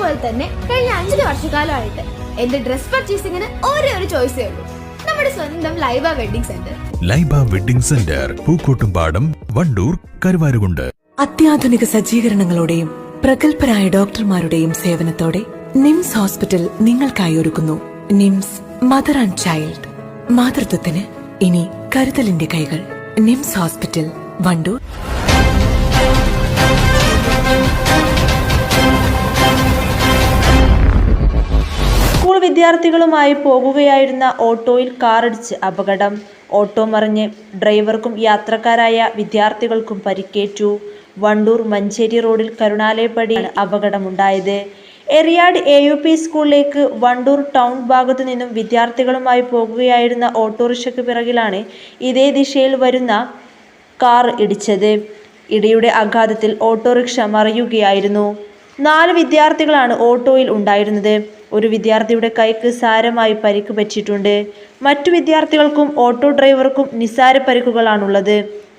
പോലെ തന്നെ കഴിഞ്ഞ 5 വർഷക്കാലമായിട്ട് എന്റെ ഡ്രസ് പർച്ചേസിംഗിന് ഒരേ ഒരു ചോയ്സേ ഉള്ളൂ, നമ്മുടെ സ്വന്തം Laiba wedding centre. Laiba wedding centre, Pookkottumpadam, Wandoor, Karuvarakundu. അത്യാധുനിക സജ്ജീകരണങ്ങളോടെയും പ്രഗത്ഭരായ ഡോക്ടർമാരുടെയും സേവനത്തോടെ നിംസ് ഹോസ്പിറ്റൽ നിങ്ങൾക്കായി ഒരുക്കുന്നു നിംസ് മദർ ആൻഡ് ചൈൽഡ്. മാതൃത്വത്തിന് ഇനി കരുതലിന്റെ കൈകൾ. Nymphs hospital, Wandoor. സ്കൂൾ വിദ്യാർത്ഥികളുമായി പോകുകയായിരുന്ന ഓട്ടോയിൽ കാറിടിച്ച് അപകടം. ഓട്ടോ മറിഞ്ഞ് ഡ്രൈവർക്കും യാത്രക്കാരായ വിദ്യാർത്ഥികൾക്കും പരിക്കേറ്റു. വണ്ടൂർ മഞ്ചേരി റോഡിൽ കരുണാലയപ്പടിയാണ് അപകടമുണ്ടായത്. എറിയാട് AUP സ്കൂളിലേക്ക് വണ്ടൂർ ടൗൺ ഭാഗത്തു നിന്നും വിദ്യാർത്ഥികളുമായി പോകുകയായിരുന്ന ഓട്ടോറിക്ഷയ്ക്ക് പിറകിലാണ് ഇതേ ദിശയിൽ വരുന്ന കാർ ഇടിച്ചത്. ഇടിയുടെ ആഘാതത്തിൽ ഓട്ടോറിക്ഷ മറിയുകയായിരുന്നു. 4 വിദ്യാർത്ഥികളാണ് ഓട്ടോയിൽ ഉണ്ടായിരുന്നത്. ഒരു വിദ്യാർത്ഥിയുടെ കൈക്ക് സാരമായി പരിക്ക് പറ്റിയിട്ടുണ്ട്. മറ്റു വിദ്യാർത്ഥികൾക്കും ഓട്ടോ ഡ്രൈവർക്കും നിസ്സാര പരിക്കുകളാണുള്ളത്.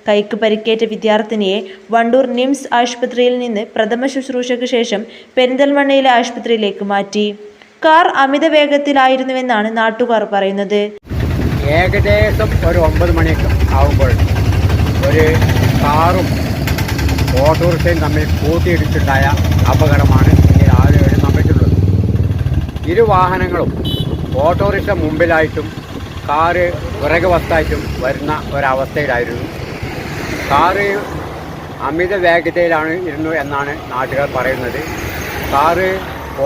കൈക്ക് പരിക്കേറ്റ വിദ്യാർത്ഥിനിയെ വണ്ടൂർ നിംസ് ആശുപത്രിയിൽ നിന്ന് പ്രഥമ ശുശ്രൂഷയ്ക്ക് ശേഷം പെരിന്തൽമണ്ണയിലെ ആശുപത്രിയിലേക്ക് മാറ്റി. കാർ അമിത വേഗത്തിലായിരുന്നുവെന്നാണ് നാട്ടുകാർ പറയുന്നത്. ഏകദേശം ഒരു 9 മണിയൊക്കെ ആകുമ്പോൾ ഒരു കാറും ഓട്ടോറിക്ഷയും തമ്മിൽ കൂട്ടിയിടിച്ചുണ്ടായ അപകടമാണ് ഈ രാവിലെ നടന്നിട്ടുള്ളത്. ഇരു വാഹനങ്ങളും ഓട്ടോറിക്ഷ മുമ്പിലായിട്ടും കാറ് പിറകുവശത്തായിട്ടും വരുന്ന ഒരവസ്ഥയിലായിരുന്നു. കാറ് അമിത വേഗതയിലാണ് ഇരുന്നു എന്നാണ് നാട്ടുകാർ പറയുന്നത്. കാറ്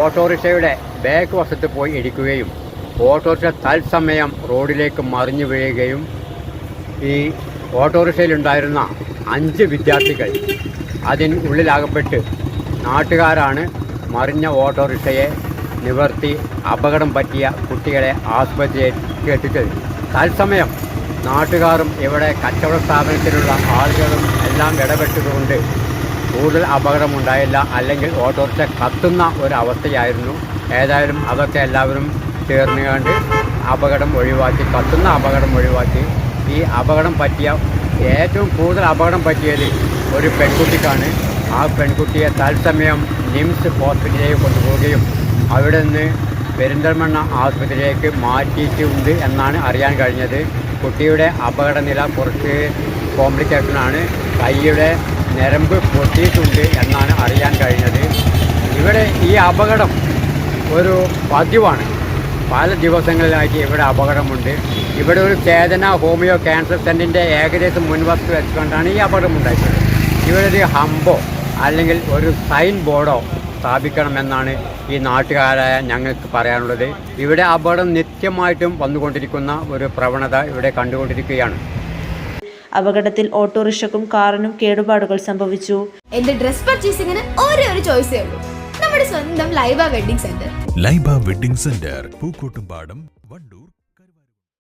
ഓട്ടോറിക്ഷയുടെ ബാക്ക് വശത്ത് പോയി ഇടിക്കുകയും ഓട്ടോറിക്ഷ തത്സമയം റോഡിലേക്ക് മറിഞ്ഞു വീഴുകയും ഈ ഓട്ടോറിക്ഷയിലുണ്ടായിരുന്ന 5 വിദ്യാർത്ഥികൾ അതിനുള്ളിലാകപ്പെട്ട് നാട്ടുകാരാണ് മറിഞ്ഞ ഓട്ടോറിക്ഷയെ നിവർത്തി അപകടം പറ്റിയ കുട്ടികളെ ആശുപത്രിയിലേക്ക് എത്തിച്ചത്. തത്സമയം നാട്ടുകാരും ഇവിടെ കച്ചവട സ്ഥാപനത്തിലുള്ള ആളുകളും എല്ലാം ഇടപെട്ടുകൊണ്ട് കൂടുതൽ അപകടമുണ്ടായില്ല. അല്ലെങ്കിൽ ഓട്ടോറിക്ഷ കത്തുന്ന ഒരു അവസ്ഥയായിരുന്നു. ഏതായാലും അതൊക്കെ എല്ലാവരും ചേർന്നുകൊണ്ട് അപകടം ഒഴിവാക്കി, കത്തുന്ന അപകടം ഒഴിവാക്കി. ഈ അപകടം പറ്റിയ ഏറ്റവും കൂടുതൽ അപകടം പറ്റിയത് ഒരു പെൺകുട്ടിക്കാണ്. ആ പെൺകുട്ടിയെ തത്സമയം നിംസ് ഹോസ്പിറ്റലിലേക്ക് കൊണ്ടുപോവുകയും അവിടെ നിന്ന് പെരിന്തൽമണ്ണ ആശുപത്രിയിലേക്ക് മാറ്റിയിട്ടുണ്ട് എന്നാണ് അറിയാൻ കഴിഞ്ഞത്. കുട്ടിയുടെ അപകടനില കുറച്ച് കോംപ്ലിക്കേഷനാണ്. കൈയുടെ ഞരമ്പ് പൊട്ടിയിട്ടുണ്ട് എന്നാണ് അറിയാൻ കഴിഞ്ഞത്. ഇവിടെ ഈ അപകടം ഒരു പതിവാണ്. പല ദിവസങ്ങളിലായിട്ട് ഇവിടെ അപകടമുണ്ട്. ഇവിടെ ഒരു ചേതന ഹോമിയോ ക്യാൻസർ സെൻ്ററിൻ്റെ ഏകദേശം മുൻവശത്ത് വെച്ചുകൊണ്ടാണ് ഈ അപകടം ഉണ്ടായിട്ടുള്ളത്. ഇവിടെ ഒരു ഹമ്പോ അല്ലെങ്കിൽ ഒരു സൈൻ ബോർഡോ സ്ഥാപിക്കണമെന്നാണ് ഈ നാട്ടുകാരായ ഞങ്ങൾക്ക് പറയാനുള്ളത്. ഇവിടെ അപകടം നിത്യമായിട്ടും വന്നുകൊണ്ടിരിക്കുന്ന ഒരു പ്രവണത ഇവിടെ കണ്ടുകൊണ്ടിരിക്കുകയാണ്. അപകടത്തിൽ ഓട്ടോറിക്ഷക്കും കാറിനും കേടുപാടുകൾ സംഭവിച്ചു. എന്റെ ഡ്രസ് പർച്ചേസിംഗിന് ഒരേ ഒരു ചോയ്സേ ഉള്ളൂ, നമ്മുടെ സ്വന്തം Laiba wedding centre. Laiba wedding centre, Pookkottumpadam, Wandoor.